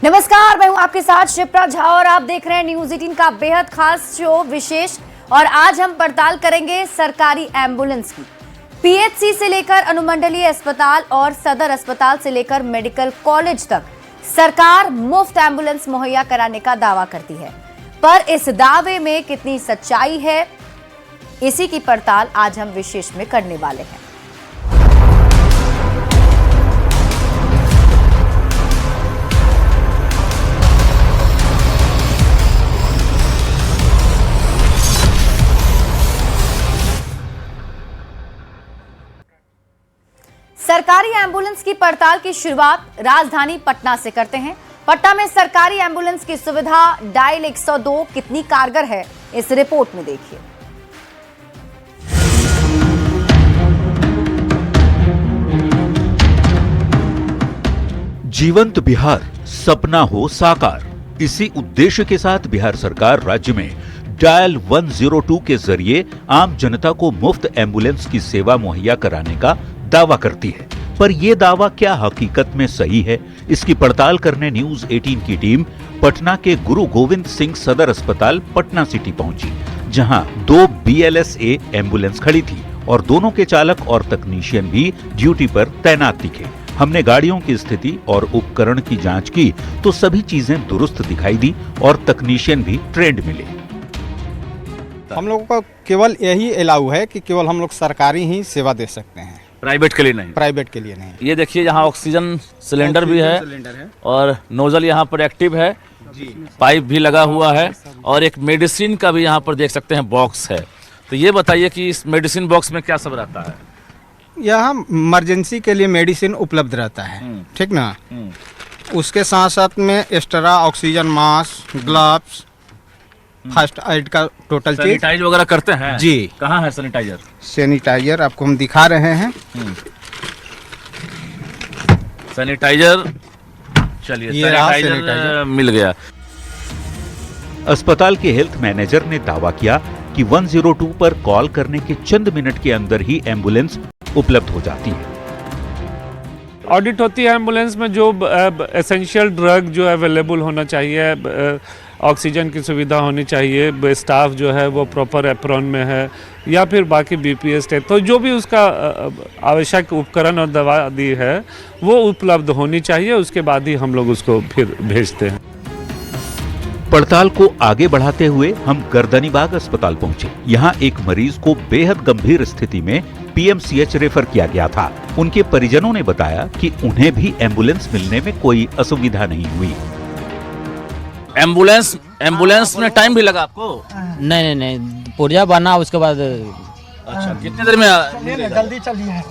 नमस्कार, मैं हूं आपके साथ शिप्रा झा और आप देख रहे हैं न्यूज 18 का बेहद खास शो विशेष। और आज हम पड़ताल करेंगे सरकारी एम्बुलेंस की। पीएचसी से लेकर अनुमंडलीय अस्पताल और सदर अस्पताल से लेकर मेडिकल कॉलेज तक सरकार मुफ्त एम्बुलेंस मुहैया कराने का दावा करती है, पर इस दावे में कितनी सच्चाई है, इसी की पड़ताल आज हम विशेष में करने वाले हैं। सरकारी एम्बुलेंस की पड़ताल की शुरुआत राजधानी पटना से करते हैं। पटना में सरकारी एम्बुलेंस की सुविधा डायल 102 कितनी कारगर है, इस रिपोर्ट में देखिए। जीवंत बिहार, सपना हो साकार, इसी उद्देश्य के साथ बिहार सरकार राज्य में डायल 102 के जरिए आम जनता को मुफ्त एम्बुलेंस की सेवा मुहैया कराने का दावा करती है। पर यह दावा क्या हकीकत में सही है, इसकी पड़ताल करने न्यूज 18 की टीम पटना के गुरु गोविंद सिंह सदर अस्पताल पटना सिटी पहुंची, जहां 2 BLSA एम्बुलेंस खड़ी थी और दोनों के चालक और तकनीशियन भी ड्यूटी पर तैनात दिखे। हमने गाड़ियों की स्थिति और उपकरण की जांच की तो सभी चीजें दुरुस्त दिखाई दी और तकनीशियन भी ट्रेंड मिले। हम लोगों का केवल यही अलाउ है कि केवल हम लोग सरकारी ही सेवा दे सकते हैं, प्राइवेट के लिए नहीं। प्राइवेट के लिए नहीं। ये देखिए, यहाँ ऑक्सीजन सिलेंडर भी है और नोजल यहाँ पर एक्टिव है जी, पाइप भी लगा हुआ है और एक मेडिसिन का भी यहाँ पर देख सकते हैं बॉक्स है। तो ये बताइए कि इस मेडिसिन बॉक्स में क्या सब रहता है? यहाँ इमरजेंसी के लिए मेडिसिन उपलब्ध रहता है, ठीक ना। उसके साथ साथ में extra oxygen mask, gloves, first aid का टोटल चीज। सैनिटाइज वगैरह करते हैं जी। कहाँ है सैनिटाइजर? सैनिटाइजर आपको हम दिखा रहे हैं। सैनिटाइजर, चलिए सैनिटाइजर मिल गया। अस्पताल के हेल्थ मैनेजर ने दावा किया कि 102 पर कॉल करने के चंद मिनट के अंदर ही एम्बुलेंस उपलब्ध हो जाती है। ऑडिट होती है एम्बुलेंस में, जो एसेंशियल ड्रग जो अवेलेबल होना चाहिए, ऑक्सीजन की सुविधा होनी चाहिए, स्टाफ जो है वो प्रॉपर एप्रॉन में है या फिर बाकी BPS टेस्ट, तो जो भी उसका आवश्यक उपकरण और दवा दी है वो उपलब्ध होनी चाहिए। उसके बाद ही हम लोग उसको फिर भेजते हैं। पड़ताल को आगे बढ़ाते हुए हम गर्दनीबाग अस्पताल पहुंचे। यहाँ एक मरीज को बेहद गंभीर स्थिति में PMCH रेफर किया गया था। उनके परिजनों ने बताया कि उन्हें भी एम्बुलेंस मिलने में कोई असुविधा नहीं हुई। एम्बुलेंस में टाइम भी लगा आपको? नहीं, पुर्जा बना उसके बाद। अच्छा, कितने देर में? जल्दी चलिए।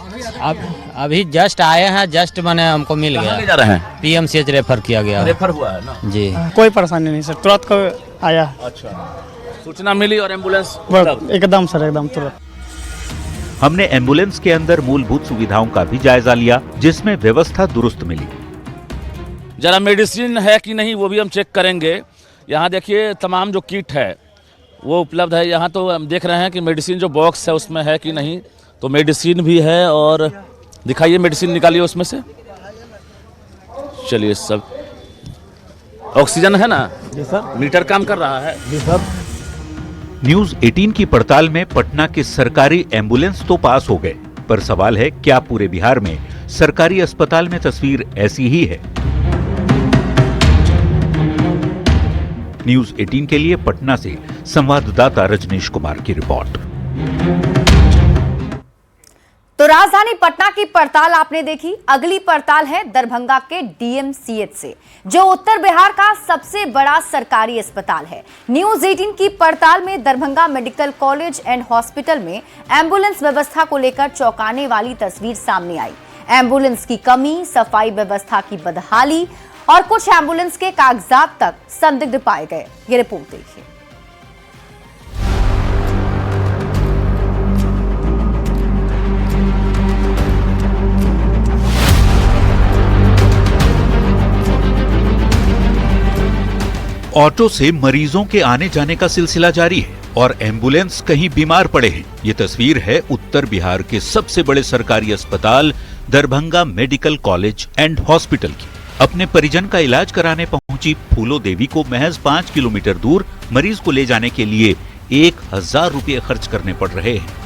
अब अभी जस्ट आए हैं, जस्ट मैंने हमको मिल गया। ले जा रहे हैं? PMCH रेफर किया गया। रेफर हुआ है ना जी। कोई परेशानी नहीं सर, तुरंत को आया। अच्छा, सूचना मिली और एम्बुलेंस एकदम सर, एकदम तुरंत। हमने एम्बुलेंस के अंदर मूलभूत सुविधाओं का भी जायजा लिया, जिसमें व्यवस्था दुरुस्त मिली। जरा मेडिसिन है कि नहीं वो भी हम चेक करेंगे। यहाँ देखिए, तमाम जो किट है वो उपलब्ध है। यहाँ तो हम देख रहे हैं कि मेडिसिन जो बॉक्स है उसमें है कि नहीं, तो मेडिसिन भी है। और दिखाइए, मेडिसिन निकालिए उसमें से। चलिए, सब ऑक्सीजन है ना जी सर, मीटर काम कर रहा है जी सर। न्यूज 18 की पड़ताल में पटना के सरकारी एम्बुलेंस तो पास हो गए, पर सवाल है, क्या पूरे बिहार में सरकारी अस्पताल में तस्वीर ऐसी ही है? न्यूज 18 के लिए पटना से संवाददाता रजनीश कुमार की रिपोर्ट। तो राजधानी पटना की पड़ताल आपने देखी। अगली पड़ताल है दरभंगा के DMCH से, जो उत्तर बिहार का सबसे बड़ा सरकारी अस्पताल है। न्यूज 18 की पड़ताल में Darbhanga medical college and hospital में एम्बुलेंस व्यवस्था को लेकर चौंकाने वाली तस्वीर सामने आई। एम्बुलेंस की कमी, सफाई व्यवस्था की बदहाली और कुछ एम्बुलेंस के कागजात तक संदिग्ध पाए गए। ये रिपोर्ट देखिए। ऑटो से मरीजों के आने जाने का सिलसिला जारी है और एम्बुलेंस कहीं बीमार पड़े हैं। ये तस्वीर है उत्तर बिहार के सबसे बड़े सरकारी अस्पताल Darbhanga medical college and hospital की। अपने परिजन का इलाज कराने पहुंची फूलो देवी को महज 5 किलोमीटर दूर मरीज को ले जाने के लिए 1000 रुपये खर्च करने पड़ रहे हैं।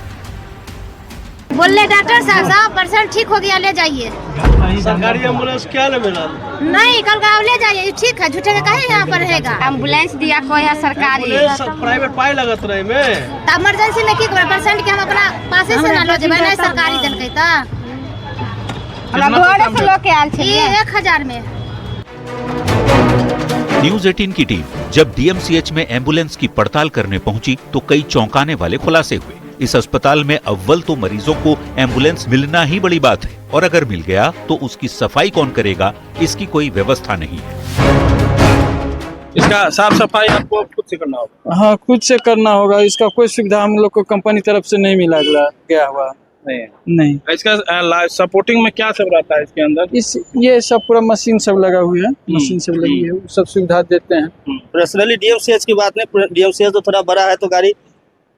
बोले डॉक्टर साहब पेशेंट ठीक हो गया, ले जाइए। सरकारी एम्बुलेंस क्या ले मिला? नहीं, कल का ले जाइए, ठीक है, झूठे के कहे यहाँ पर रहेगा। एम्बुलेंस दिया कोई है सरकारी, प्राइवेट पाई लगत रहे में तो इमरजेंसी में की पेशेंट के हम अपना पासे से ना लो जेबे, नहीं सरकारी जन कहता से लोग के आल छे 1000 में। न्यूज 18 की टीम जब डीएमसीएच में एम्बुलेंस की पड़ताल करने पहुंची तो कई चौंकाने वाले खुलासे हुए। इस अस्पताल में अव्वल तो मरीजों को एम्बुलेंस मिलना ही बड़ी बात है, और अगर मिल गया तो उसकी सफाई कौन करेगा, इसकी कोई व्यवस्था नहीं है। इसका साफ सफाई आपको खुद से करना होगा? हाँ, खुद से करना होगा। इसका कोई सुविधा हम लोग को कंपनी तरफ से नहीं मिला गया हुआ। नहीं। इसका सपोर्टिंग में क्या सब रहता है इसके अंदर? ये सब पूरा मशीन सब लगा हुआ है, मशीन सब लगी है, सब सुविधा देते हैं। पर्सनली डीएमसीएच की बात नहीं, डीएमसीएच तो थोड़ा बड़ा है तो गाड़ी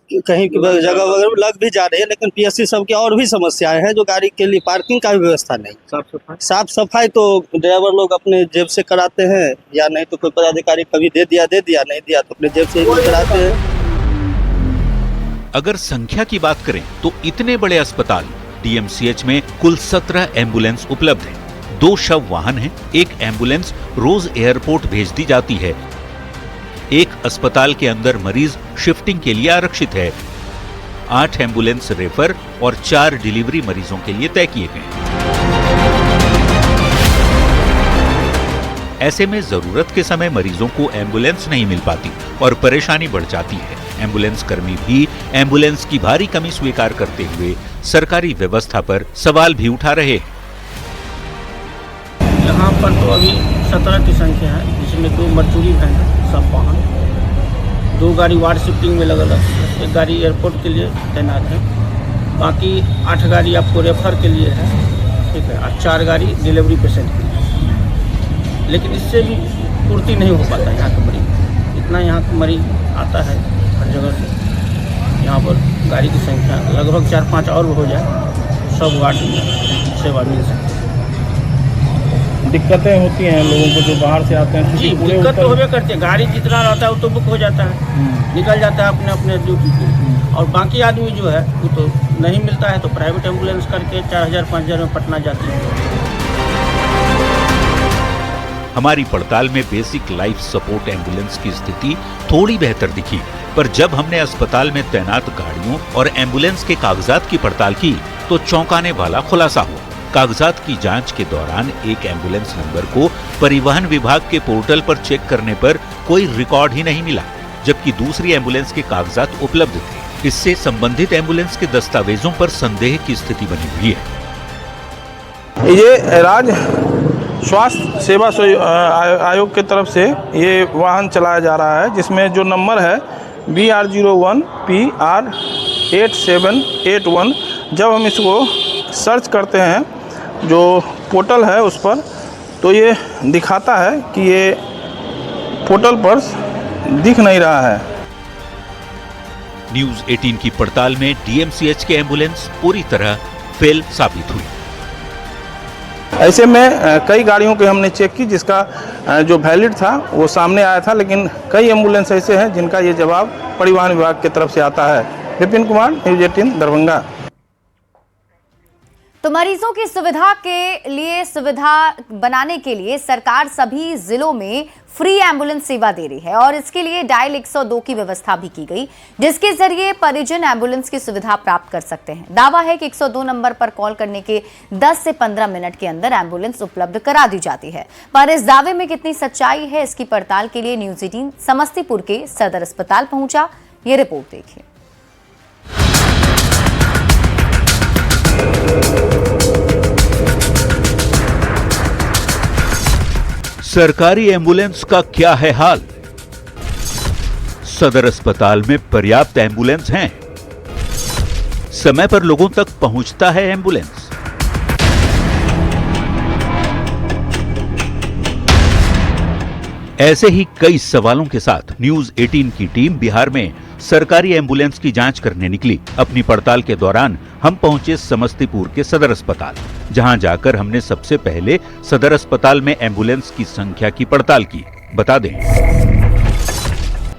कहीं की जगह वगैरह लग भी जा रही है, लेकिन पीएससी सब की और भी समस्याएं हैं, जो गाड़ी के लिए पार्किंग का भी व्यवस्था नहीं। साफ सफाई तो ड्राइवर लोग अपने जेब से कराते हैं, या नहीं तो कोई पदाधिकारी कभी दे दिया, नहीं दिया तो अपने जेब से कराते हैं। अगर संख्या की बात करें तो इतने बड़े अस्पताल डीएमसीएच में कुल 17 एम्बुलेंस उपलब्ध है। 2 शव वाहन हैं, 1 एम्बुलेंस रोज एयरपोर्ट भेज दी जाती है, 1 अस्पताल के अंदर मरीज शिफ्टिंग के लिए आरक्षित है, 8 एम्बुलेंस रेफर और 4 डिलीवरी मरीजों के लिए तय किए गए। ऐसे में जरूरत के समय मरीजों को एम्बुलेंस नहीं मिल पाती और परेशानी बढ़ जाती है। एम्बुलेंस कर्मी भी एम्बुलेंस की भारी कमी स्वीकार करते हुए सरकारी व्यवस्था पर सवाल भी उठा रहे हैं। यहाँ पर तो अभी 17 की संख्या है, जिसमें 2 मर्चूरी वैन है, सब वाहन, 2 गाड़ी वार्ड शिफ्टिंग में लगा, 1 गाड़ी एयरपोर्ट के लिए तैनात है, बाकी 8 गाड़ी आपको रेफर के लिए है, ठीक है, और 4 गाड़ी डिलीवरी पेशेंट के लिए। लेकिन इससे भी पूर्ति नहीं हो पाता यहाँ का मरीज, इतना यहाँ का मरीज आता है हर जगह से। यहाँ पर गाड़ी की संख्या लगभग 4-5 और हो जाए, सब वार्ड में सेवा मिल सकती है। दिक्कतें होती हैं लोगों को जो बाहर से आते हैं? जी, दिक्कत तो होबे करती है, गाड़ी जितना रहता है वो तो बुक हो जाता है, निकल जाता है अपने अपने ड्यूटी पे, और बाकी आदमी जो है वो तो नहीं मिलता है, तो प्राइवेट एम्बुलेंस करके 4000-5000 में पटना जाती है। हमारी पड़ताल में बेसिक लाइफ सपोर्ट एम्बुलेंस की स्थिति थोड़ी बेहतर दिखी, पर जब हमने अस्पताल में तैनात गाड़ियों और एम्बुलेंस के कागजात की पड़ताल की तो चौंकाने वाला खुलासा हुआ। कागजात की जांच के दौरान एक एम्बुलेंस नंबर को परिवहन विभाग के पोर्टल पर चेक करने पर कोई रिकॉर्ड ही नहीं मिला, जबकि दूसरी एम्बुलेंस के कागजात उपलब्ध थे। इससे संबंधित एम्बुलेंस के दस्तावेजों पर संदेह की स्थिति बनी हुई है। ये राज्य स्वास्थ्य सेवा आयोग की तरफ से ये वाहन चलाया जा रहा है, जिसमें जो नंबर है BR01 PR 8781। जब हम इसको सर्च करते हैं जो पोर्टल है उस पर, तो ये दिखाता है कि ये पोर्टल पर दिख नहीं रहा है। न्यूज 18 की पड़ताल में डीएमसीएच के एम्बुलेंस पूरी तरह फेल साबित हुई। ऐसे में कई गाड़ियों के हमने चेक की, जिसका जो वैलिड था वो सामने आया था, लेकिन कई एम्बुलेंस ऐसे हैं जिनका ये जवाब परिवहन विभाग की तरफ से आता है। विपिन कुमार, न्यूज 18 दरभंगा। तो मरीजों की सुविधा बनाने के लिए सरकार सभी जिलों में फ्री एम्बुलेंस सेवा दे रही है, और इसके लिए डायल 102 की व्यवस्था भी की गई, जिसके जरिए परिजन एम्बुलेंस की सुविधा प्राप्त कर सकते हैं। दावा है कि 102 नंबर पर कॉल करने के 10 से 15 मिनट के अंदर एम्बुलेंस उपलब्ध करा दी जाती है, पर इस दावे में कितनी सच्चाई है, इसकी पड़ताल के लिए न्यूज 18 समस्तीपुर के सदर अस्पताल पहुंचा। ये रिपोर्ट देखिए। सरकारी एम्बुलेंस का क्या है हाल? सदर अस्पताल में पर्याप्त एम्बुलेंस हैं? समय पर लोगों तक पहुंचता है एम्बुलेंस? ऐसे ही कई सवालों के साथ न्यूज 18 की टीम बिहार में सरकारी एम्बुलेंस की जांच करने निकली। अपनी पड़ताल के दौरान हम पहुंचे समस्तीपुर के सदर अस्पताल, जहां जाकर हमने सबसे पहले सदर अस्पताल में एम्बुलेंस की संख्या की पड़ताल की। बता दें,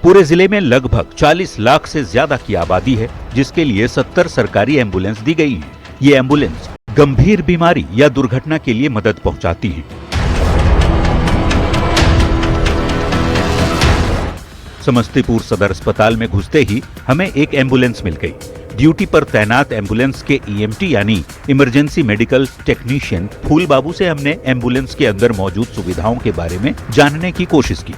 पूरे जिले में लगभग 40 लाख से ज्यादा की आबादी है, जिसके लिए 70 सरकारी एम्बुलेंस दी गई है। ये एम्बुलेंस गंभीर बीमारी या दुर्घटना के लिए मदद पहुंचाती हैं। समस्तीपुर सदर अस्पताल में घुसते ही हमें एक एम्बुलेंस मिल गई। ड्यूटी पर तैनात एम्बुलेंस के ईएमटी यानी इमरजेंसी मेडिकल टेक्नीशियन फूल बाबू से हमने एम्बुलेंस के अंदर मौजूद सुविधाओं के बारे में जानने की कोशिश की।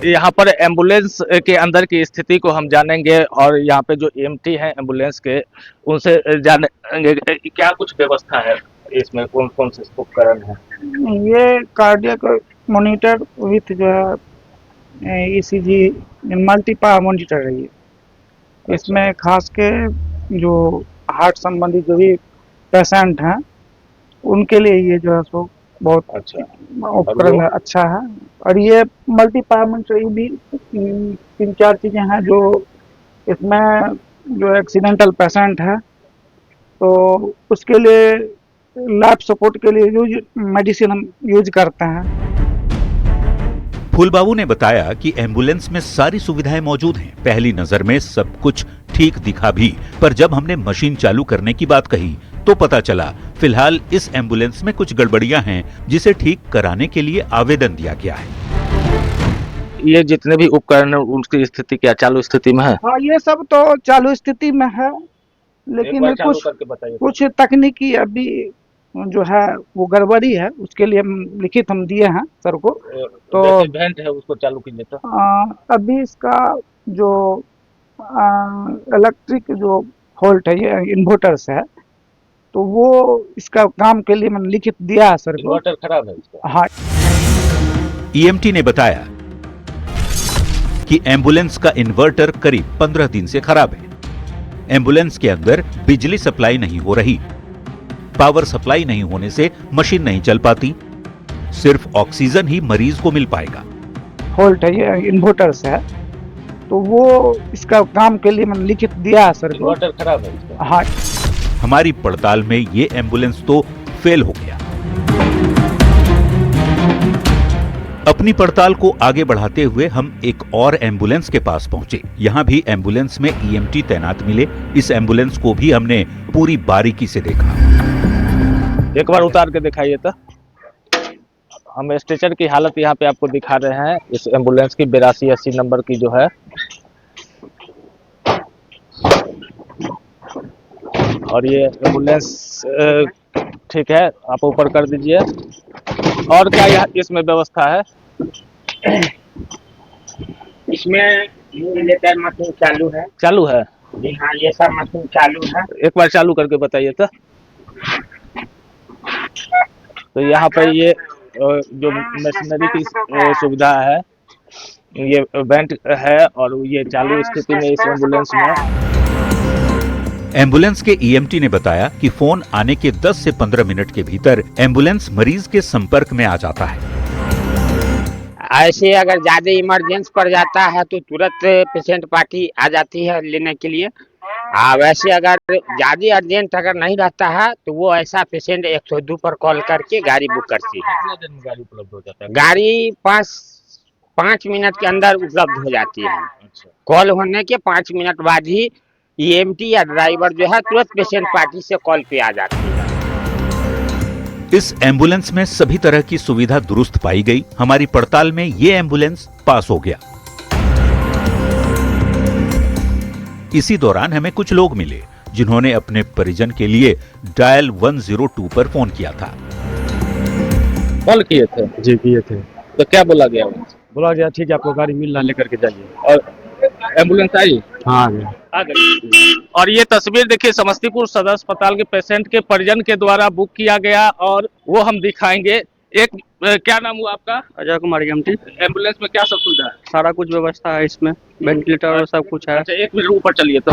यहाँ पर एम्बुलेंस के अंदर की स्थिति को हम जानेंगे और यहाँ पे जो ईएमटी हैं एम्बुलेंस के, उनसे जानेंगे क्या कुछ व्यवस्था है इसमें, कौन कौन से उपकरण हैं। ये कार्डियक मॉनिटर विथ जो है ईसीजी मल्टीपावर मॉनिटर है। ये इसमें खास के जो हार्ट संबंधी जो भी पेशेंट हैं उनके लिए ये जो है सो बहुत अच्छा उपकरण अच्छा है। और ये मल्टीपावर मॉनिटर भी 3-4 चीजें हैं जो इसमें जो एक्सीडेंटल पेशेंट है तो उसके लिए लाइफ सपोर्ट के लिए मेडिसिन हम यूज करते हैं। फूल बाबू ने बताया कि एम्बुलेंस में सारी सुविधाएं मौजूद हैं। पहली नजर में सब कुछ ठीक दिखा भी, पर जब हमने मशीन चालू करने की बात कही तो पता चला फिलहाल इस एम्बुलेंस में कुछ गड़बड़ियां हैं, जिसे ठीक कराने के लिए आवेदन दिया गया है। ये जितने भी उपकरण हैं उनकी स्थिति क्या चालू स्थिति में है? हाँ, ये सब तो चालू स्थिति में है, लेकिन कुछ तकनीकी अभी जो है वो गड़बड़ी है, उसके लिए हम लिखित हम दिए हैं सर को। तो वेंट है उसको चालू कीजिए तो अभी इसका जो इलेक्ट्रिक जो फॉल्ट है ये इन्वर्टर्स है, तो वो इसका काम के लिए मैंने लिखित दिया है सर को। इन्वर्टर खराब है इसका? हाँ। ईएमटी ने बताया कि एम्बुलेंस का इन्वर्टर करीब 15 दिन से खराब है। एम्बुलेंस के अंदर बिजली सप्लाई नहीं हो रही, पावर सप्लाई नहीं होने से मशीन नहीं चल पाती, सिर्फ ऑक्सीजन ही मरीज को मिल पाएगा। फॉल्ट है ये इन्वर्टर्स है, तो वो इसका काम के लिए मैंने लिखित दिया है सर को। इन्वर्टर खराब है इसका? हाँ। हमारी पड़ताल में ये एम्बुलेंस तो फेल हो गया। अपनी पड़ताल को आगे बढ़ाते हुए हम एक और एम्बुलेंस के पास पहुंचे। यहाँ भी एम्बुलेंस में ईएमटी तैनात मिले। इस एम्बुलेंस को भी हमने पूरी बारीकी से देखा। एक बार उतार के दिखाइए तो। हम स्ट्रेचर की हालत यहाँ पे आपको दिखा रहे हैं। इस एम्बुलेंस की 8280 नंबर की जो है, और ये एम्बुलेंस ठीक है, आप ऊपर कर दीजिए। और क्या इसमें व्यवस्था है? इसमें मशीन चालू है। चालू है जी हाँ, ये सब मशीन चालू है। एक बार चालू करके बताइए तो। तो यहाँ पर ये जो मशीनरी की सुविधा है, ये वेंट है और ये चालू स्थिति में इस एम्बुलेंस में। एम्बुलेंस के ईएमटी ने बताया कि फोन आने के 10 से 15 मिनट के भीतर एम्बुलेंस मरीज के संपर्क में आ जाता है। ऐसे अगर ज्यादा इमरजेंसी पड़ जाता है तो तुरंत पेशेंट पार्टी आ जाती है लेने के लिए। वैसे अगर ज्यादा अर्जेंट अगर नहीं रहता है तो वो ऐसा पेशेंट 102 पर कॉल करके गाड़ी बुक करती है। कितने दिन में गाड़ी उपलब्ध हो जाता है? गाड़ी 5 मिनट के अंदर उपलब्ध हो जाती है। कॉल होने के 5 मिनट बाद ही ईएमटी या ड्राइवर जो है तुरंत पेशेंट पार्टी से कॉल पे आ जाती है। इस एम्बुलेंस में सभी तरह की सुविधा दुरुस्त पाई गई। हमारी पड़ताल में ये एम्बुलेंस पास हो गया। इसी दौरान हमें कुछ लोग मिले जिन्होंने अपने परिजन के लिए डायल 102 पर फोन किया था। कॉल किए थे? जी किए थे। तो क्या बोला गया? बोला गया ठीक है, आपको गाड़ी मिल रहा, लेकर के जाइए। और एम्बुलेंस आई? हाँ आ गई। और ये तस्वीर देखिए, समस्तीपुर सदर अस्पताल के पेशेंट के परिजन के द्वारा बुक किया गया और वो हम दिखाएंगे। एक क्या नाम हुआ आपका? अजय कुमार ईएमटी। एम्बुलेंस में क्या सब सुविधा है? सारा कुछ व्यवस्था है इसमें, वेंटिलेटर और सब कुछ है। अच्छा, एक मिनट ऊपर चलिए तो।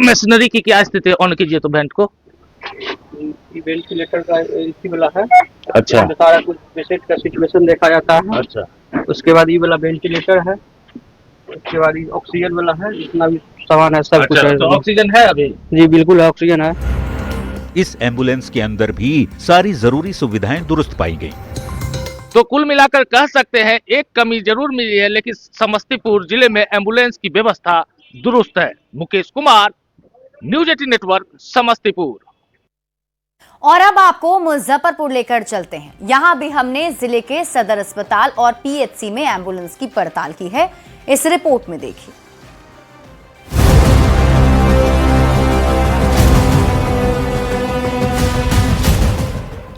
मशीनरी की क्या स्थिति है? ऑन कीजिए तो वेंट को। वेंटिलेटर का इसी वाला है। अच्छा, सारा कुछ पेशेंट का सिचुएशन देखा जाता है। अच्छा, उसके बाद ये वाला वेंटिलेटर है, उसके बाद ये ऑक्सीजन वाला है, जितना भी सामान है सब कुछ है। तो ऑक्सीजन है अभी? जी बिल्कुल ऑक्सीजन है। इस एम्बुलेंस के अंदर भी सारी जरूरी सुविधाएं दुरुस्त पाई गई। तो कुल मिलाकर कह सकते हैं एक कमी जरूर मिली है, लेकिन समस्तीपुर जिले में एम्बुलेंस की व्यवस्था दुरुस्त है। Mukesh Kumar, news 18 network, Samastipur. और अब आपको मुजफ्फरपुर लेकर चलते हैं। यहां भी हमने जिले के सदर अस्पताल और पीएचसी में एम्बुलेंस की पड़ताल की है। इस रिपोर्ट में देखिए।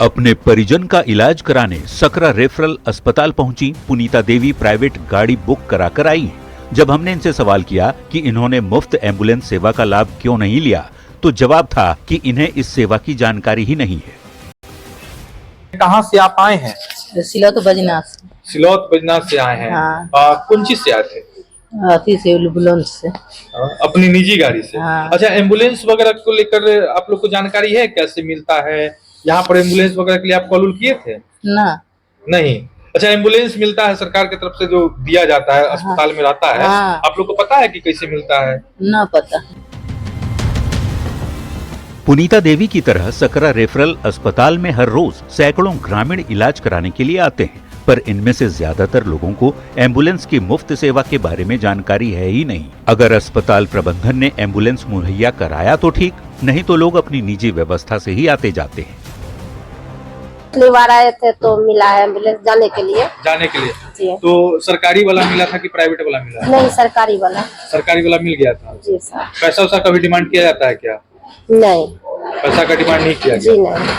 अपने परिजन का इलाज कराने सकरा रेफरल अस्पताल पहुंची पुनीता देवी प्राइवेट गाड़ी बुक कराकर आई हैं। जब हमने इनसे सवाल किया कि इन्होंने मुफ्त एम्बुलेंस सेवा का लाभ क्यों नहीं लिया, तो जवाब था कि इन्हें इस सेवा की जानकारी ही नहीं है। कहाँ से आप आए हैं? सिलौत बजनाथ। सिलौत बजनाथ से आए हैं। हाँ। कौन चीज से आए थे? अथी से एम्बुलेंस से। अपनी निजी गाड़ी से। हाँ। अच्छा, एम्बुलेंस वगैरह को लेकर आप लोग को जानकारी है, कैसे मिलता है? यहाँ पर एम्बुलेंस वगैरह के लिए आप कॉल किए थे? ना। नहीं। अच्छा, एम्बुलेंस मिलता है सरकार की तरफ से, जो दिया जाता है अस्पताल में रहता है। हाँ। आप लोग को पता है कि कैसे मिलता है? ना पता। पुनीता देवी की तरह सकरा रेफरल अस्पताल में हर रोज सैकड़ों ग्रामीण इलाज कराने के लिए आते हैं, पर इनमें से ज्यादातर लोगों को एम्बुलेंस की मुफ्त सेवा के बारे में जानकारी है ही नहीं। अगर अस्पताल प्रबंधन ने एम्बुलेंस मुहैया कराया तो ठीक, नहीं तो लोग अपनी निजी व्यवस्था से ही आते जाते हैं। पिछली बार आए थे तो मिला है एम्बुलेंस जाने के लिए। जाने के लिए? जी। तो सरकारी वाला मिला था कि प्राइवेट वाला मिला? नहीं, सरकारी वाला। सरकारी वाला मिल गया था? जी सर। पैसा वैसा कभी डिमांड किया जाता है क्या? नहीं, पैसा का डिमांड नहीं किया जी गया? नहीं।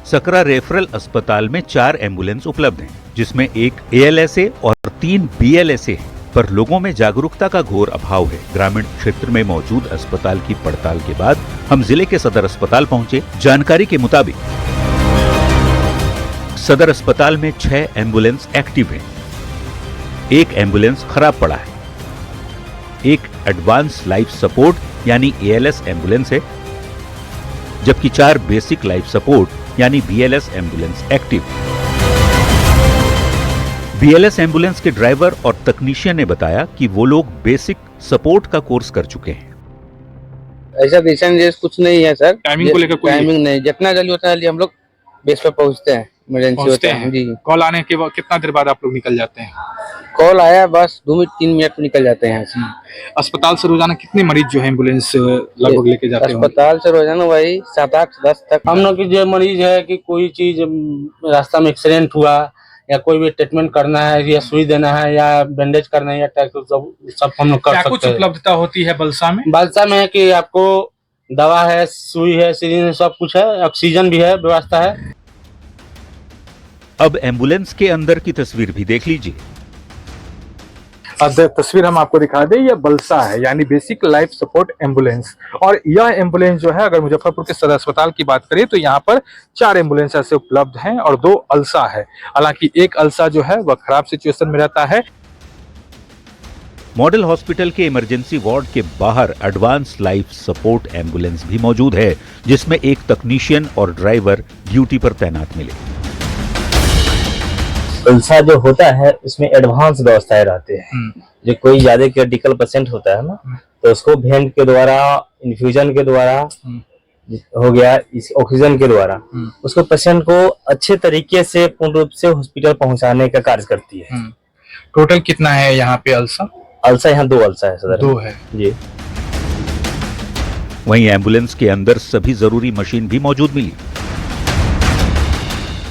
सकरा रेफरल अस्पताल में 4 एम्बुलेंस उपलब्ध हैं, जिसमें एक ALSA और 3 BLSA हैं, पर लोगों में जागरूकता का घोर अभाव है। ग्रामीण क्षेत्र में मौजूद अस्पताल की पड़ताल के बाद हम जिले के सदर अस्पताल पहुंचे। जानकारी के मुताबिक सदर अस्पताल में 6 एम्बुलेंस एक्टिव हैं, एक एम्बुलेंस खराब पड़ा है, एक एडवांस लाइफ सपोर्ट यानी ALS एम्बुलेंस है, जबकि 4 बेसिक लाइफ सपोर्ट यानी BLS ambulance active. BLS ambulance के ड्राइवर और तकनीशियन ने बताया कि वो लोग बेसिक सपोर्ट का कोर्स कर चुके हैं। ऐसा पेशेंट कुछ नहीं है सर। टाइमिंग को लेकर कोई टाइमिंग नहीं, जितना जल्दी होता है हम लोग बेस पे पहुंचते हैं। इमरजेंसी होता है जी। कॉल आने के बाद कितना देर बाद आप लोग निकल जाते हैं? कॉल आया बस 2-3 मिनट में निकल जाते हैं। अस्पताल से रोजाना कितने मरीज जो है एम्बुलेंस लगभग लेके जाते हैं? अस्पताल से रोजाना वही 7-8-10 तक। हम लोग की जो मरीज है कि कोई चीज रास्ता में एक्सीडेंट हुआ या कोई भी ट्रीटमेंट करना है या सुई देना है या बैंडेज करना है या सब हम लोग कर सकते हैं। कुछ उपलब्धता होती है बलसा में? बलसा में है कि आपको दवा है, सुई है, सिरिंज सब कुछ है, ऑक्सीजन भी है, व्यवस्था है। अब एम्बुलेंस के अंदर की तस्वीर भी देख लीजिए। तस्वीर हम आपको दिखा दें, यह बलसा है यानी बेसिक लाइफ सपोर्ट एम्बुलेंस। और यह एम्बुलेंस जो है, अगर मुजफ्फरपुर के सदर अस्पताल की बात करें तो यहाँ पर 4 एम्बुलेंस ऐसे उपलब्ध हैं और 2 अल्सा है। हालांकि एक अल्सा जो है वह खराब सिचुएशन में रहता है। मॉडल हॉस्पिटल के इमरजेंसी वार्ड के बाहर एडवांस लाइफ सपोर्ट एम्बुलेंस भी मौजूद है, जिसमें एक तकनीशियन और ड्राइवर ड्यूटी पर तैनात मिले। अल्सा जो होता है उसमें एडवांस व्यवस्थाएं रहते हैं। जो कोई ज्यादा क्रिटिकल पेशेंट होता है ना, तो उसको वेंट के द्वारा, इन्फ्यूजन के द्वारा हो गया, इस ऑक्सीजन के द्वारा उसको पेशेंट को अच्छे तरीके से पूर्ण रूप से हॉस्पिटल पहुंचाने का कार्य करती है। टोटल कितना है यहाँ पे अल्सा? अल्सा यहाँ 2 अल्सा है सदर। 2 है जी। वहीं एम्बुलेंस के अंदर सभी जरूरी मशीन भी मौजूद मिली।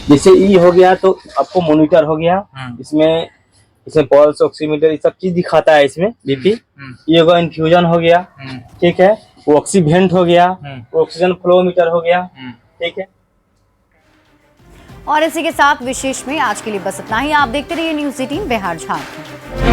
जैसे हो गया तो आपको मॉनिटर हो गया, इसमें पल्स, ऑक्सीमीटर, ये सब चीज दिखाता है इसमें, BP। ये होगा इन्फ्यूजन हो गया, ठीक है, वो ऑक्सीवेंट हो गया, ऑक्सीजन फ्लोमीटर हो गया, ठीक है। और इसी के साथ विशेष में आज के लिए बस इतना ही। आप देखते रहिए न्यूज़ 18 बिहार झारखंड।